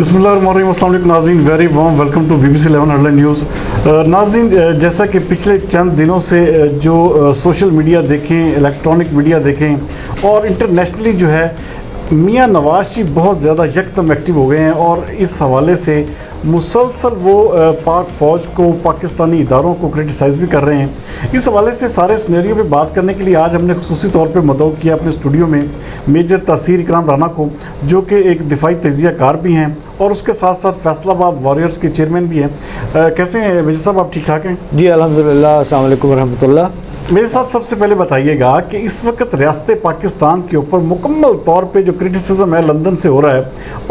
बिस्मिल्लाहिर्रहमानिर्रहीम, अस्सलाम वालेकुम नाज़रीन, very warm welcome to BBC 11 headline news. नाज़रीन, जैसा कि पिछले चंद दिनों से जो सोशल मीडिया देखें, इलेक्ट्रॉनिक मीडिया देखें और इंटरनेशनली जो है मियां नवाज शरीफ बहुत ज़्यादा यकदम एक्टिव हो गए हैं और इस हवाले से मुसलसल वो पाक फ़ौज को, पाकिस्तानी इदारों को क्रिटिसाइज़ भी कर रहे हैं। इस हवाले से सारे सिनेरियो पे बात करने के लिए आज हमने खुसूसी तौर पे मदऊ किया अपने स्टूडियो में मेजर तासीर इकराम राना को, जो कि एक दिफाई तजिया कार भी हैं और उसके साथ साथ फैसलाबाद वॉरियर्स के चेयरमैन भी हैं। कैसे हैं मेजर साहब, आप ठीक ठाक हैं? जी अल्हम्दुलिल्लाह, अस्सलाम वालेकुम रहमतुल्लाह। मेरे साहब, सबसे पहले बताइएगा कि इस वक्त रियासत पाकिस्तान के ऊपर मुकम्मल तौर पे जो क्रिटिसिज्म है लंदन से हो रहा है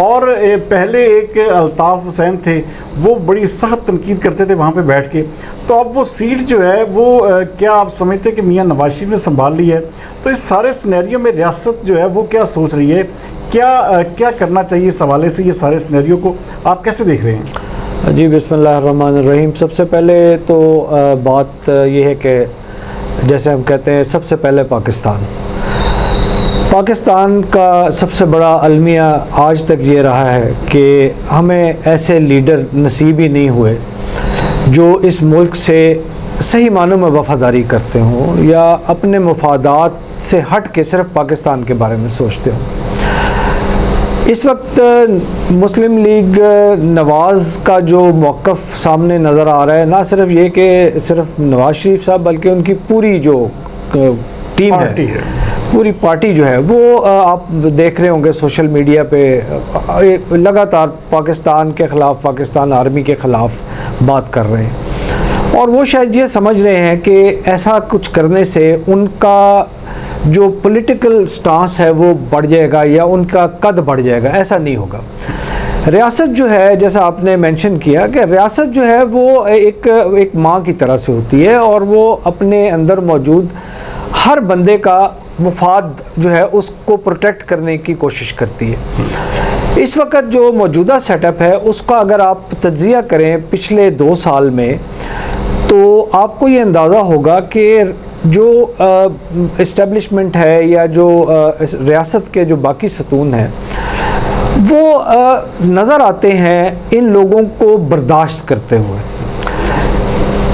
और पहले एक अल्ताफ़ हुसैन थे, वो बड़ी सख्त तनकीद करते थे वहाँ पे बैठ के, तो अब वो सीट जो है वो क्या आप समझते हैं कि मियां नवाज शरीफ ने संभाल ली है? तो इस सारे सिनेरियो में रियासत जो है वो क्या सोच रही है, क्या करना चाहिए इस हवाले से? ये सारे सिनेरियो को आप कैसे देख रहे हैं? जी बिस्मिल्लाहिर्रहमानिर्रहीम। सबसे पहले तो बात ये है कि जैसे हम कहते हैं, सबसे पहले पाकिस्तान का सबसे बड़ा अलमिया आज तक ये रहा है कि हमें ऐसे लीडर नसीब ही नहीं हुए जो इस मुल्क से सही मानों में वफ़ादारी करते हों या अपने मफादात से हट के सिर्फ पाकिस्तान के बारे में सोचते हों। इस वक्त मुस्लिम लीग नवाज़ का जो मौक़िफ़ सामने नज़र आ रहा है, ना सिर्फ ये कि सिर्फ नवाज़ शरीफ साहब बल्कि उनकी पूरी जो टीम है, पूरी पार्टी जो है वो आप देख रहे होंगे सोशल मीडिया पे लगातार पाकिस्तान के ख़िलाफ़, पाकिस्तान आर्मी के ख़िलाफ़ बात कर रहे हैं और वो शायद ये समझ रहे हैं कि ऐसा कुछ करने से उनका जो पॉलिटिकल स्टांस है वो बढ़ जाएगा या उनका कद बढ़ जाएगा। ऐसा नहीं होगा। रियासत जो है, जैसा आपने मेंशन किया कि रियासत जो है वो एक माँ की तरह से होती है और वो अपने अंदर मौजूद हर बंदे का मुफाद जो है उसको प्रोटेक्ट करने की कोशिश करती है। इस वक्त जो मौजूदा सेटअप है उसका अगर आप तज्जिया करें पिछले 2 साल में, तो आपको ये अंदाज़ा होगा कि जो इस्टेब्लिशमेंट है या जो रियासत के जो बाकी सतून हैं वो नज़र आते हैं इन लोगों को बर्दाश्त करते हुए।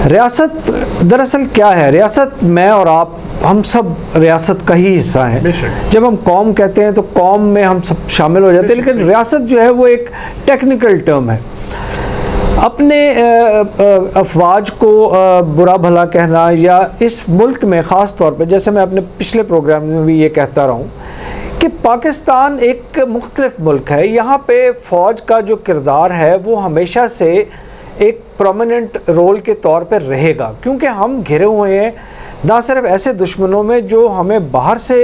रियासत दरअसल क्या है? रियासत मैं और आप, हम सब रियासत का ही हिस्सा हैं। जब हम कौम कहते हैं तो कौम में हम सब शामिल हो जाते हैं, लेकिन रियासत जो है वो एक टेक्निकल टर्म है। अपने अफवाज को बुरा भला कहना या इस मुल्क में ख़ास तौर पर, जैसे मैं अपने पिछले प्रोग्राम में भी ये कहता रहा हूँ कि पाकिस्तान एक मुख्तलिफ मुल्क है। यहाँ पे फ़ौज का जो किरदार है वो हमेशा से एक प्रोमिनेंट रोल के तौर पर रहेगा, क्योंकि हम घिरे हुए हैं ना सिर्फ ऐसे दुश्मनों में जो हमें बाहर से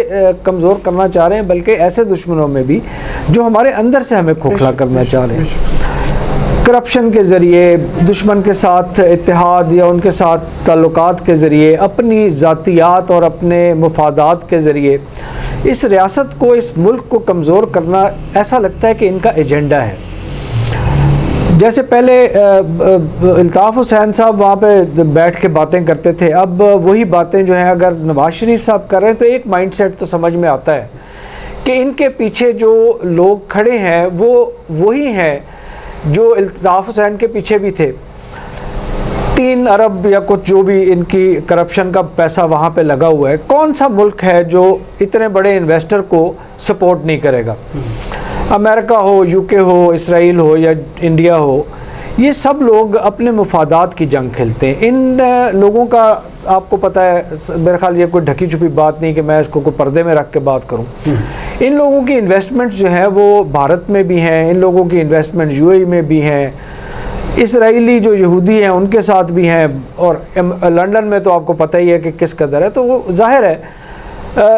कमज़ोर करना चाह रहे हैं, बल्कि ऐसे दुश्मनों में भी जो हमारे अंदर से हमें खोखला करना चाह रहे हैं। करप्शन के ज़रिए, दुश्मन के साथ इत्तेहाद या उनके साथ ताल्लुकात के ज़रिए, अपनी ज़ातियात और अपने मफादात के ज़रिए इस रियासत को, इस मुल्क को कमज़ोर करना, ऐसा लगता है कि इनका एजेंडा है। जैसे पहले अल्ताफ़ हुसैन साहब वहाँ पे बैठ के बातें करते थे, अब वही बातें जो हैं अगर नवाज़ शरीफ साहब कर रहे हैं तो एक माइंडसेट तो समझ में आता है कि इनके पीछे जो लोग खड़े हैं वो वही हैं जो अल्ताफ़ हुसैन के पीछे भी थे। 3 अरब या कुछ जो भी इनकी करप्शन का पैसा वहाँ पे लगा हुआ है। कौन सा मुल्क है जो इतने बड़े इन्वेस्टर को सपोर्ट नहीं करेगा? अमेरिका हो, यूके हो, इसराइल हो या इंडिया हो, ये सब लोग अपने मफादात की जंग खेलते हैं। इन लोगों का आपको पता है, मेरे ख्याल ये कोई ढकी छुपी बात नहीं कि मैं इसको कोई पर्दे में रख के बात करूं। इन लोगों की इन्वेस्टमेंट जो है वो भारत में भी हैं, इन लोगों की इन्वेस्टमेंट यूएई में भी हैं, इसराइली जो यहूदी हैं उनके साथ भी हैं, और लंदन में तो आपको पता ही है कि किस कदर है। तो वो जाहिर है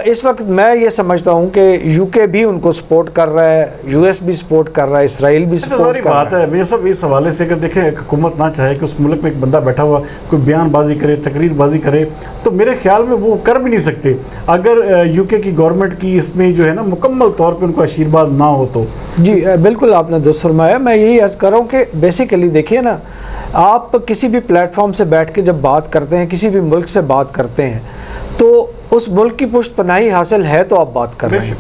इस वक्त मैं ये समझता हूँ कि यूके भी उनको सपोर्ट कर रहा है, यूएस भी सपोर्ट कर रहा है, इसराइल भी सपोर्ट कर रहा है। बात है ये सब इस हवाले से अगर देखें, हुकूमत ना चाहे कि उस मुल्क में एक बंदा बैठा हुआ कोई बयानबाजी करे, तकरीरबाजी करे, तो मेरे ख्याल में वो कर भी नहीं सकते अगर यूके की गवर्नमेंट की इसमें जो है ना मुकम्मल तौर पर उनको आशीर्वाद ना हो तो। जी बिल्कुल, आपने दुरुस्त फरमाया। मैं यही अर्ज़ कर रहा हूँ कि बेसिकली देखिए ना, आप किसी भी प्लेटफॉर्म से बैठ के जब बात करते हैं, किसी भी मुल्क से बात करते हैं, तो उस मुल्क की पुष्ट पनाही हासिल है तो आप बात कर रहे हैं।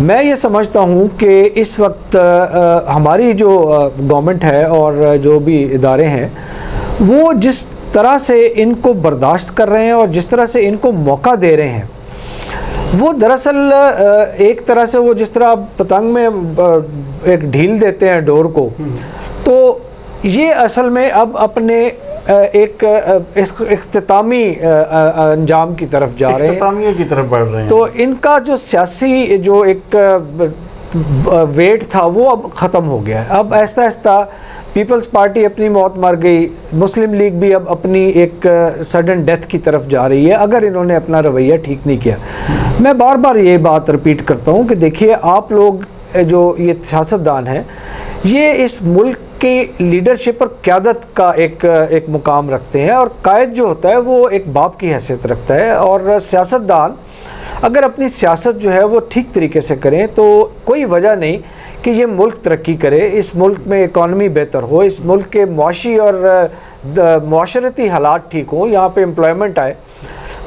मैं ये समझता हूँ कि इस वक्त हमारी जो गवर्नमेंट है और जो भी इदारे हैं वो जिस तरह से इनको बर्दाश्त कर रहे हैं और जिस तरह से इनको मौका दे रहे हैं, वो दरअसल एक तरह से वो जिस तरह पतंग में एक ढील देते हैं डोर को, तो ये असल में अब अपने एक इख्तितामी अंजाम की तरफ जा रहे हैं, इख्तितामिया की तरफ बढ़ रहे हैं। तो इनका जो सियासी जो एक वेट था वो अब ख़त्म हो गया है। अब आहिस्ता आहिस्ता पीपल्स पार्टी अपनी मौत मर गई, मुस्लिम लीग भी अब अपनी एक सडन डेथ की तरफ जा रही है अगर इन्होंने अपना रवैया ठीक नहीं किया। मैं बार बार ये बात रिपीट करता हूँ कि देखिए, आप लोग जो ये सियासतदान हैं, ये इस मुल्क की लीडरशिप और क़यादत का एक मुकाम रखते हैं, और कायद जो होता है वो एक बाप की हैसियत रखता है। और सियासतदान अगर अपनी सियासत जो है वो ठीक तरीके से करें तो कोई वजह नहीं कि ये मुल्क तरक्की करे, इस मुल्क में इकॉनमी बेहतर हो, इस मुल्क के मुआशी और माशरती हालात ठीक हों, यहाँ पे एम्प्लॉयमेंट आए।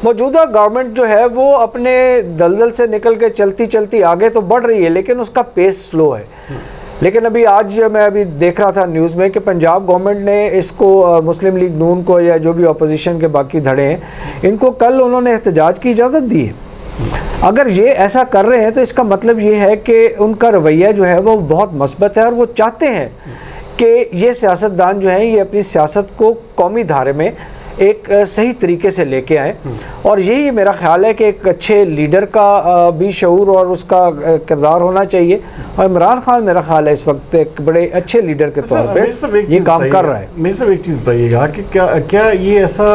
मौजूदा गवर्नमेंट जो है वो अपने दलदल से निकल के चलती चलती आगे तो बढ़ रही है, लेकिन उसका पेस स्लो है। लेकिन अभी आज मैं देख रहा था न्यूज़ में कि पंजाब गवर्नमेंट ने इसको मुस्लिम लीग नून को या जो भी अपोजिशन के बाकी धड़े हैं, इनको कल उन्होंने एहतजाज की इजाज़त दी है। अगर ये ऐसा कर रहे हैं तो इसका मतलब ये है कि उनका रवैया जो है वो बहुत मस्बत है, और वो चाहते हैं कि ये सियासतदान जो हैं ये अपनी सियासत को कौमी धारे में एक सही तरीके से लेके आए। और यही मेरा ख्याल है कि एक अच्छे लीडर का भी शऊर और उसका किरदार होना चाहिए, और इमरान खान मेरा ख्याल है इस वक्त एक बड़े अच्छे लीडर के तौर पे ये काम कर रहा है। मेरे से एक चीज़ बताइएगा कि क्या ये ऐसा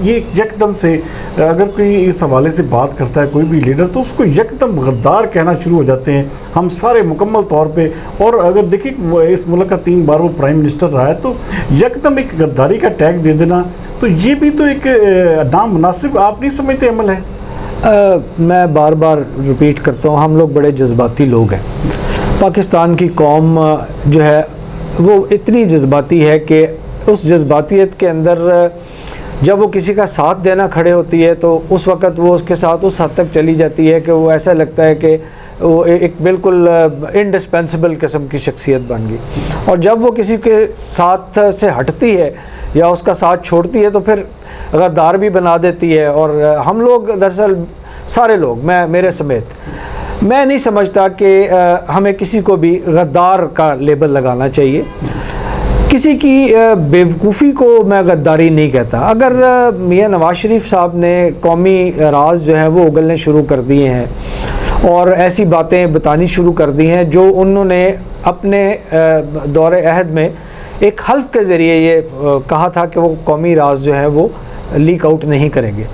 ये यकदम से अगर कोई इस हवाले से बात करता है कोई भी लीडर, तो उसको यकदम गद्दार कहना शुरू हो जाते हैं हम सारे मुकम्मल तौर पे। और अगर देखिए इस मुल्क का 3 बार वो प्राइम मिनिस्टर रहा है, तो यकदम एक गद्दारी का टैग दे देना, तो ये भी तो एक नामुनासिब आप नहीं समझते अमल है? मैं बार बार रिपीट करता हूँ, हम लोग बड़े जज्बाती लोग हैं। पाकिस्तान की कौम जो है वो इतनी जज्बाती है कि उस जज्बातियत के अंदर जब वो किसी का साथ देना खड़े होती है तो उस वक़्त वो उसके साथ उस हद तक चली जाती है कि वो ऐसा लगता है कि वो एक बिल्कुल इंडिस्पेंसिबल किस्म की शख्सियत बन गई। और जब वो किसी के साथ से हटती है या उसका साथ छोड़ती है तो फिर गद्दार भी बना देती है। और हम लोग दरअसल सारे लोग, मैं मेरे समेत, मैं नहीं समझता कि हमें किसी को भी गद्दार का लेबल लगाना चाहिए। किसी की बेवकूफ़ी को मैं गद्दारी नहीं कहता। अगर मियां नवाज शरीफ साहब ने कौमी राज जो है वो उगलने शुरू कर दिए हैं और ऐसी बातें बतानी शुरू कर दी हैं जो उन्होंने अपने दौरे अहद में एक हल्फ के ज़रिए ये कहा था कि वो कौमी राज जो है वो लीक आउट नहीं करेंगे,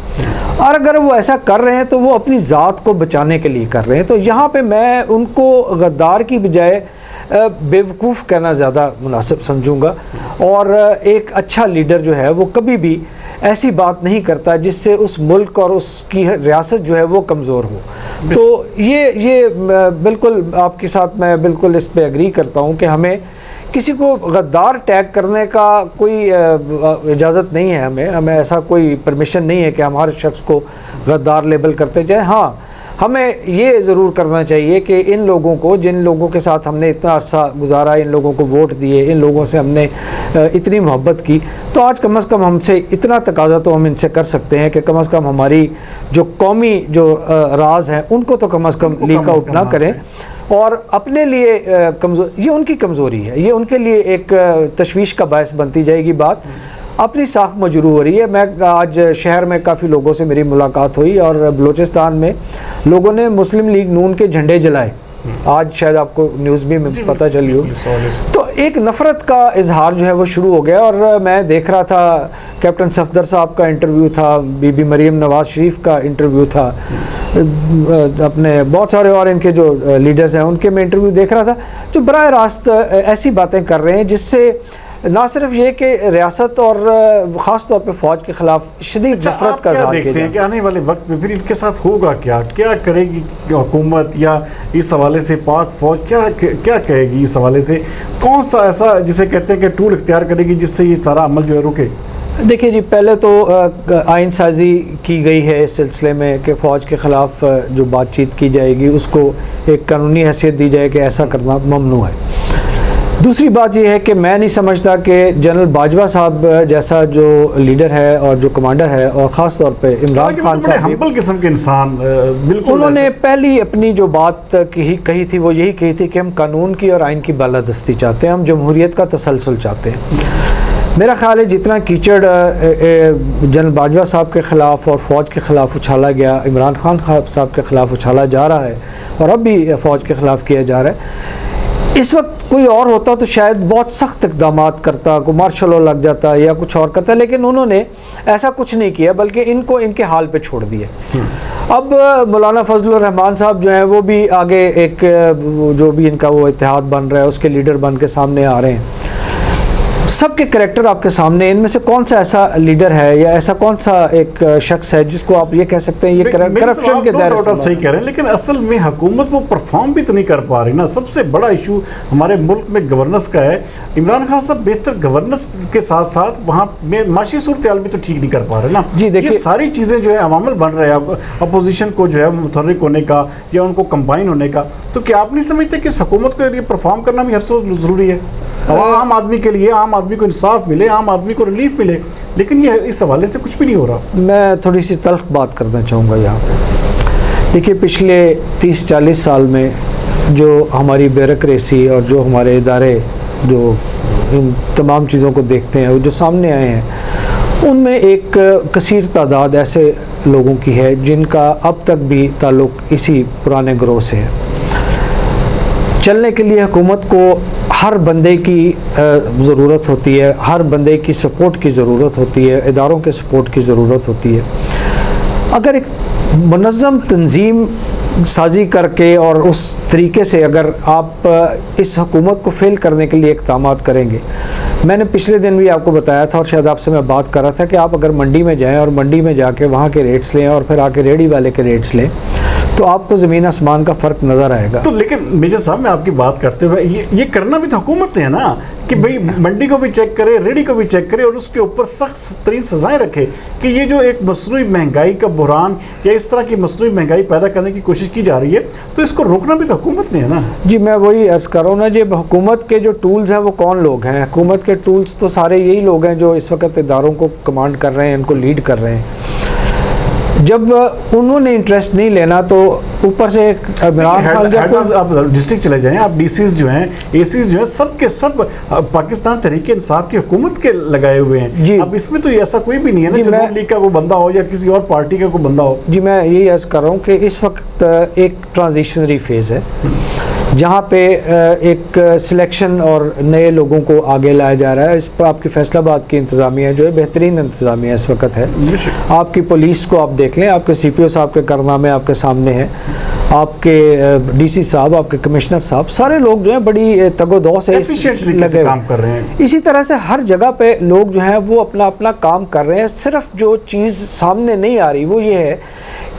और अगर वो ऐसा कर रहे हैं तो वो अपनी ज़ात को बचाने के लिए कर रहे हैं। तो यहाँ पे मैं उनको गद्दार की बजाय बेवकूफ़ कहना ज़्यादा मुनासिब समझूंगा। और एक अच्छा लीडर जो है वो कभी भी ऐसी बात नहीं करता जिससे उस मुल्क और उसकी रियासत जो है वो कमज़ोर हो। तो ये बिल्कुल आपके साथ मैं बिल्कुल इस पे एग्री करता हूँ कि हमें किसी को गद्दार टैग करने का कोई इजाज़त नहीं है। हमें ऐसा कोई परमिशन नहीं है कि हम हर शख्स को गद्दार लेबल करते जाएं। हाँ, हमें ये ज़रूर करना चाहिए कि इन लोगों को, जिन लोगों के साथ हमने इतना अरसा गुजारा, इन लोगों को वोट दिए, इन लोगों से हमने इतनी मोहब्बत की, तो आज कम से कम हमसे इतना तकाजा तो हम इनसे कर सकते हैं कि कम से कम हमारी जो कौमी जो राज हैं उनको तो कम से कम लीक आउट ना करें। और अपने लिए ये उनकी कमज़ोरी है, ये उनके लिए एक तशवीश का बायस बनती जाएगी बात। अपनी साख मजरू हो रही है। मैं आज शहर में काफ़ी लोगों से मेरी मुलाकात हुई और बलूचिस्तान में लोगों ने मुस्लिम लीग नून के झंडे जलाए। आज शायद आपको न्यूज़ भी में पता चली हो। तो एक नफ़रत का इजहार जो है वो शुरू हो गया। और मैं देख रहा था कैप्टन सफदर साहब का इंटरव्यू था, बीबी मरीम नवाज शरीफ का इंटरव्यू था, अपने बहुत सारे और इनके जो लीडर्स हैं उनके मैं इंटरव्यू देख रहा था, जो बराह रास्त ऐसी बातें कर रहे हैं जिससे ना सिर्फ ये कि रियासत और ख़ास तौर पे फ़ौज के ख़िलाफ़ शदीद नफ़रत का इज़हार किया कि आने वाले वक्त में फिर इनके साथ होगा क्या करेगी हुकूमत, या इस हवाले से पाक फ़ौज क्या कहेगी, इस हवाले से कौन सा ऐसा जिसे कहते हैं कि टूल इख्तियार करेगी जिससे ये सारा अमल जो है रुके? देखिए जी, पहले तो आइन साजी की गई है इस सिलसिले में कि फ़ौज के ख़िलाफ़ जो बातचीत की जाएगी उसको एक कानूनी हैसियत दी जाए कि ऐसा करना ममनू है। दूसरी बात यह है कि मैं नहीं समझता कि जनरल बाजवा साहब जैसा जो लीडर है और जो कमांडर है, और ख़ास तौर पे इमरान खान साहब, हम्बल किस्म के इंसान, बिल्कुल उन्होंने पहली अपनी जो बात कही थी वो यही कही थी कि हम कानून की और आइन की बालादस्ती चाहते हैं, हम जमहूरियत का तसलसल चाहते हैं। मेरा ख़्याल है जितना कीचड़ जनरल बाजवा साहब के ख़िलाफ़ और फ़ौज के ख़िलाफ़ उछाला गया, इमरान खान साहब के ख़िलाफ़ उछाला जा रहा है और अब भी फ़ौज के ख़िलाफ़ किया जा रहा है, इस वक्त कोई और होता तो शायद बहुत सख्त इक़दाम करता, को मार्शल लॉ लग जाता या कुछ और करता, लेकिन उन्होंने ऐसा कुछ नहीं किया बल्कि इनको इनके हाल पे छोड़ दिया। अब मौलाना फजलुर रहमान साहब जो हैं वो भी आगे एक जो भी इनका वो इत्तेहाद बन रहा है उसके लीडर बन के सामने आ रहे हैं। सबके करैक्टर आपके सामने, इनमें से कौन सा ऐसा लीडर है या ऐसा कौन सा एक शख्स है जिसको आप ये कह सकते हैं ये करप्शन के दायरे से? आप सही कह रहे हैं, लेकिन असल में हुकूमत वो परफॉर्म भी तो नहीं कर पा रही ना। सबसे बड़ा इशू हमारे मुल्क में गवर्नेंस का है। इमरान खान साहब बेहतर गवर्नेंस के साथ साथ वहाँ में माशी सूरत हाल भी तो ठीक नहीं कर पा रहे ना जी। देखिए, ये सारी चीज़ें जो है अवामल बन रहे हैं अपोजिशन को जो है मुतहर्रिक होने का या उनको कंबाइन होने का, तो क्या आप नहीं समझते कि इस हुकूमत के लिए परफॉर्म करना भी हर रोज ज़रूरी है? आम आदमी के लिए, आम आदमी को इंसाफ मिले, आम आदमी को रिलीफ मिले, लेकिन ये इस हवाले से कुछ भी नहीं हो रहा। मैं थोड़ी सी तल्ख बात करना चाहूँगा यहाँ पे। देखिए, पिछले 30-40 साल में जो हमारी ब्यूरोक्रेसी और जो हमारे इदारे जो इन तमाम चीज़ों को देखते हैं, वो जो सामने आए हैं, उनमें एक कसीर तादाद ऐसे लोगों की है जिनका अब तक भी ताल्लुक़ इसी पुराने ग्रोह से है। चलने के लिए हुकूमत को हर बंदे की ज़रूरत होती है, हर बंदे की सपोर्ट की ज़रूरत होती है, इदारों के सपोर्ट की ज़रूरत होती है। अगर एक मुनज़्ज़म तंजीम साजी करके और उस तरीके से अगर आप इस हुकूमत को फेल करने के लिए इक़दाम करेंगे, मैंने पिछले दिन भी आपको बताया था और शायद आपसे मैं बात कर रहा था कि आप अगर मंडी में जाएं और मंडी में जाके वहाँ के रेट्स लें और फिर आके रेडी वाले के रेट्स लें तो आपको ज़मीन आसमान का फ़र्क नज़र आएगा। तो लेकिन मेजर साहब, मैं आपकी बात करते हुए ये करना भी तो हुकूमत ने है ना कि भाई मंडी को भी चेक करे, रेडी को भी चेक करे और उसके ऊपर सख्त तरीन सजाएं रखे कि ये जो एक मसनूई महंगाई का बुहरान या इस तरह की मसनूई महंगाई पैदा करने की कोशिश की जा रही है, तो इसको रोकना भी तो हुकूमत ने है ना। जी, मैं वही अर्ज़ कर रहा हूँ ना जी, हुकूमत के जो टूल्स हैं वो कौन लोग हैं? हुकूमत के टूल्स तो सारे यही लोग हैं जो इस वक्त इदारों को कमांड कर रहे हैं, इनको लीड कर रहे हैं। जब उन्होंने इंटरेस्ट नहीं लेना तो ऊपर से इमरान खान, आप डिस्ट्रिक्ट चले जाएं, आप डीसीज जो हैं, एसीज जो हैं, सब के सब पाकिस्तान तहरीक इंसाफ की हुकूमत के लगाए हुए हैं जी। अब इसमें तो ऐसा कोई भी नहीं है ना जो नून लीग का कोई बंदा हो या किसी और पार्टी का कोई बंदा हो। जी, मैं यही अर्ज़ कर रहा हूँ कि इस वक्त एक ट्रांजिशनरी फेज़ है जहाँ पे एक सिलेक्शन और नए लोगों को आगे लाया जा रहा है। इस पर आपकी फैसलाबाद की इंतज़ामिया जो है बेहतरीन इंतज़ामिया इस वक्त है। आपकी पुलिस को आप देख लें, आपके CPO साहब के कारनामे आपके सामने हैं, आपके DC साहब, आपके कमिश्नर साहब, सारे लोग जो हैं बड़ी तगोदो से लगे काम कर रहे हैं। इसी तरह से हर जगह पे लोग जो हैं वो अपना अपना काम कर रहे हैं। सिर्फ जो चीज़ सामने नहीं आ रही वो ये है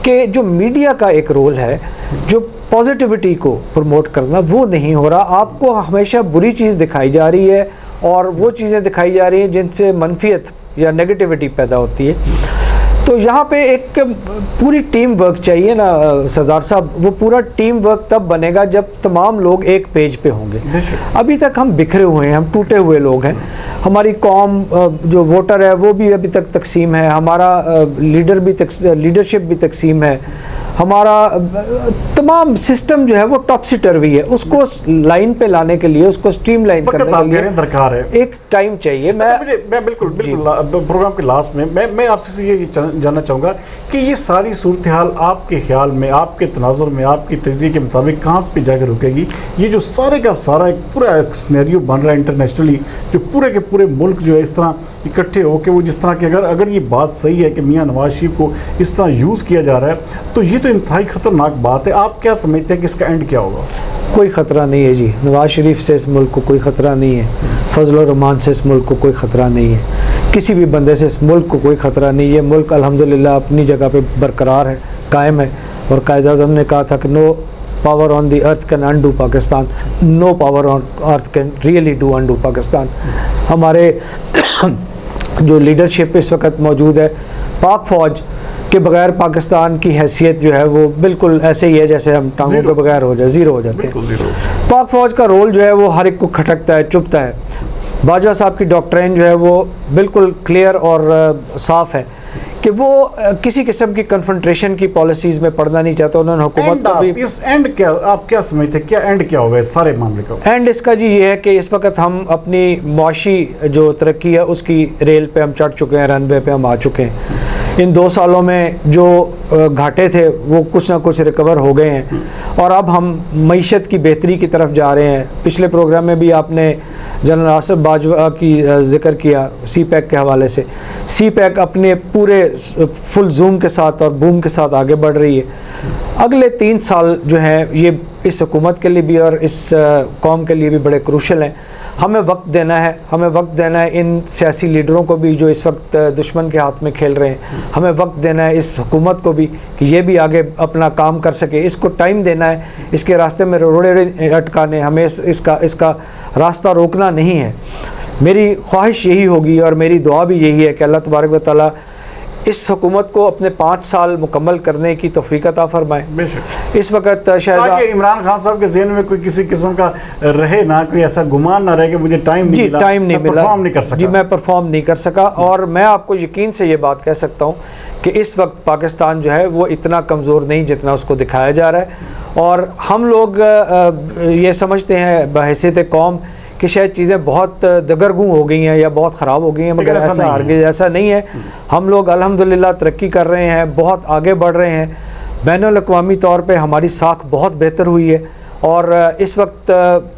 कि जो मीडिया का एक रोल है, जो पॉजिटिविटी को प्रमोट करना, वो नहीं हो रहा। आपको हमेशा बुरी चीज़ दिखाई जा रही है और वो चीज़ें दिखाई जा रही हैं जिनसे मनफियत या नेगेटिविटी पैदा होती है। तो यहाँ पे एक पूरी टीम वर्क चाहिए ना सरदार साहब। वो पूरा टीम वर्क तब बनेगा जब तमाम लोग एक पेज पे होंगे। अभी तक हम बिखरे हुए हैं, हम टूटे हुए लोग हैं। हमारी कौम जो वोटर है वो भी अभी तक तकसीम है, हमारा लीडरशिप भी तकसीम है, हमारा तमाम सिस्टम जो है वो टॉपसी टर्वी है। उसको लाइन पे लाने के लिए, उसको स्ट्रीमलाइन करने के लिए दरकार है, एक टाइम चाहिए। मैं बिल्कुल प्रोग्राम के लास्ट में मैं आपसे ये जानना चाहूँगा कि ये सारी सूरत हाल आपके ख्याल में, आपके तनाजुर में, आपकी तज़िये के मुताबिक कहाँ पे जाकर रुकेगी? ये जो सारे का सारा एक पूरा सिनेरियो बन रहा है इंटरनेशनली, जो पूरे के पूरे मुल्क जो है इस तरह इकट्ठे होकर वो जिस तरह की अगर ये बात सही है कि मियाँ नवाज शरीफ को इस तरह यूज़ किया जा रहा है, तो ये तो इंतहाई ख़तरनाक बात है। आप क्या समझते हैं कि इसका एंड क्या होगा? कोई ख़तरा नहीं है जी। नवाज शरीफ से इस मुल्क को कोई ख़तरा नहीं है, फजल रहमान से इस मुल्क को कोई ख़तरा नहीं है, किसी भी बंदे से इस मुल्क को कोई ख़तरा नहीं है। मुल्क अल्हम्दुलिल्लाह अपनी जगह पे बरकरार है, कायम है। और कायद-ए-आज़म ने कहा था कि no power on the earth can undo Pakistan, no power on earth can really do undo Pakistan. हमारे जो लीडरशिप इस वक्त मौजूद है, पाक फ़ौज के बगैर पाकिस्तान की हैसियत जो है वो बिल्कुल ऐसे ही है जैसे हम टांगों के बगैर हो जाए, ज़ीरो हो जाते हैं। पाक फ़ौज का रोल जो है वो हर एक को खटकता है, चुभता है। बाजवा साहब की डॉक्ट्रिन जो है वो बिल्कुल क्लियर और साफ़ है कि वो किसी किस्म की कन्फ्रंट्रेशन की पॉलिसीज़ में पढ़ना नहीं चाहता। उन्होंने हुकूमत को भी इस एंड क्या आप क्या समझते, क्या एंड क्या होगा इस सारे मामले का? एंड इसका जी ये है कि इस वक्त हम अपनी मुआशी जो तरक्की है उसकी रेल पे हम चढ़ चुके हैं, रनवे पे हम आ चुके हैं। इन 2 सालों में जो घाटे थे वो कुछ ना कुछ रिकवर हो गए हैं और अब हम मईशत की बेहतरी की तरफ जा रहे हैं। पिछले प्रोग्राम में भी आपने जनरल आसिफ बाजवा की जिक्र किया सी पैक के हवाले से। सी पैक अपने पूरे फुल जूम के साथ और बूम के साथ आगे बढ़ रही है। अगले 3 साल जो हैं ये इस हुकूमत के लिए भी और इस कौम के लिए भी बड़े क्रूशल हैं। हमें वक्त देना है, हमें वक्त देना है इन सियासी लीडरों को भी जो इस वक्त दुश्मन के हाथ में खेल रहे हैं। हमें वक्त देना है इस हुकूमत को भी कि ये भी आगे अपना काम कर सके। इसको टाइम देना है, इसके रास्ते में रोड़े अटकाने, हमें इसका रास्ता रोकना नहीं है। मेरी ख्वाहिश यही होगी और मेरी दुआ भी यही है कि अल्लाह तबारक व तआला इस हुकूमत को अपने 5 साल मुकम्मल करने की तौफीक अता फरमाए। इस वक्त शायद इमरान खान साहब के ज़हन में कोई किसी किस्म का रहे ना, कोई ऐसा गुमान ना रहे कि मुझे टाइम नहीं मिला, टाइम नहीं मिला, परफॉर्म नहीं कर सका। जी मैं परफॉर्म नहीं कर सका। और मैं आपको यकीन से ये बात कह सकता हूँ कि इस वक्त पाकिस्तान जो है वो इतना कमज़ोर नहीं जितना उसको दिखाया जा रहा है। और हम लोग ये समझते हैं बहैसियत कौम कि शायद चीज़ें बहुत दगरगूं हो गई हैं या बहुत ख़राब हो गई हैं, मगर ऐसा नहीं है। हम लोग अल्हम्दुलिल्लाह तरक्की कर रहे हैं, बहुत आगे बढ़ रहे हैं। बैनुल अक़वामी तौर पे हमारी साख बहुत बेहतर हुई है और इस वक्त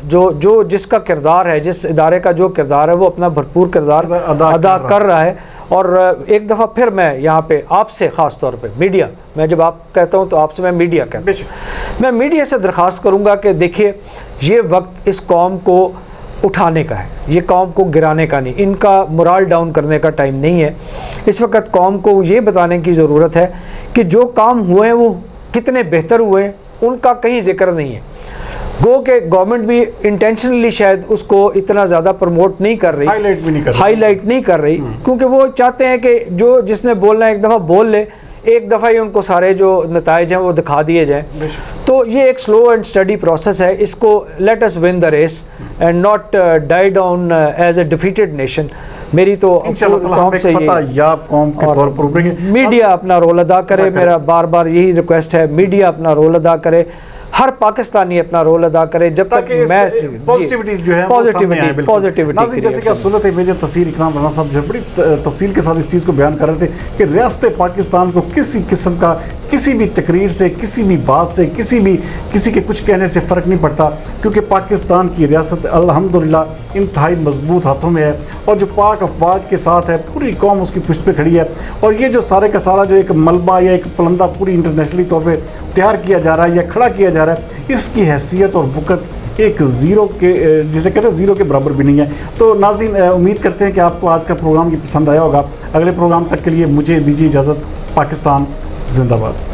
जो जिसका किरदार है, जिस इदारे का जो किरदार है वो अपना भरपूर किरदार अदा कर रहा है। और एक दफ़ा फिर मैं यहाँ पे आपसे ख़ास तौर पे मीडिया, मैं जब आप कहता हूँ तो आपसे मैं मीडिया कहता हूँ, मैं मीडिया से दरख्वास्त करूँगा कि देखिए ये वक्त इस कौम को उठाने का है, ये कौम को गिराने का नहीं, इनका मोरल डाउन करने का टाइम नहीं है। इस वक्त कौम को ये बताने की ज़रूरत है कि जो काम हुए हैं वो कितने बेहतर हुए हैं, उनका कहीं जिक्र नहीं है। गो के गवर्नमेंट भी इंटेंशनली शायद उसको इतना ज़्यादा प्रमोट नहीं कर रही, हाईलाइट नहीं कर रही क्योंकि वो चाहते हैं कि जो जिसने बोलना है एक दफ़ा बोल ले, एक दफ़ा ही उनको सारे जो नताइज हैं वो दिखा दिए जाएं। तो ये एक स्लो एंड स्टडी प्रोसेस है। इसको let us win the race and not die down as a defeated nation. मेरी तो कौम से ये मीडिया अपना रोल अदा करे, मेरा बार बार यही रिक्वेस्ट है, मीडिया अपना रोल अदा करे, हर पाकिस्तानी अपना रोल अदा करे जब तक पॉजिटिविटी जो है पॉजिटिविटी। जैसे कि आप सुन रहे थे मेजर तसीर इकराम राना साहब जो है बड़ी तफसील के साथ इस चीज़ को बयान कर रहे थे कि रियासत पाकिस्तान को किसी किस्म का किसी भी तकरीर से, किसी भी बात से, किसी के कुछ कहने से फ़र्क नहीं पड़ता क्योंकि पाकिस्तान की रियासत अल्हम्दुलिल्लाह इंतहाई मजबूत हाथों में है और जो पाक अफवाज के साथ है, पूरी कौम उसकी पुष्ट पे खड़ी है। और ये जो सारे का सारा जो एक मलबा या एक पलंदा पूरी इंटरनेशनली तौर पर तैयार किया जा रहा है या खड़ा किया जा रहा है, इसकी हैसियत और वक़्त एक ज़ीरो के जिसे कहते हैं ज़ीरो के बराबर भी नहीं है। तो नाज़रीन उम्मीद करते हैं कि आपको आज का प्रोग्राम ये पसंद आया होगा। अगले प्रोग्राम तक के लिए मुझे दीजिए इजाज़त। पाकिस्तान जिंदाबाद।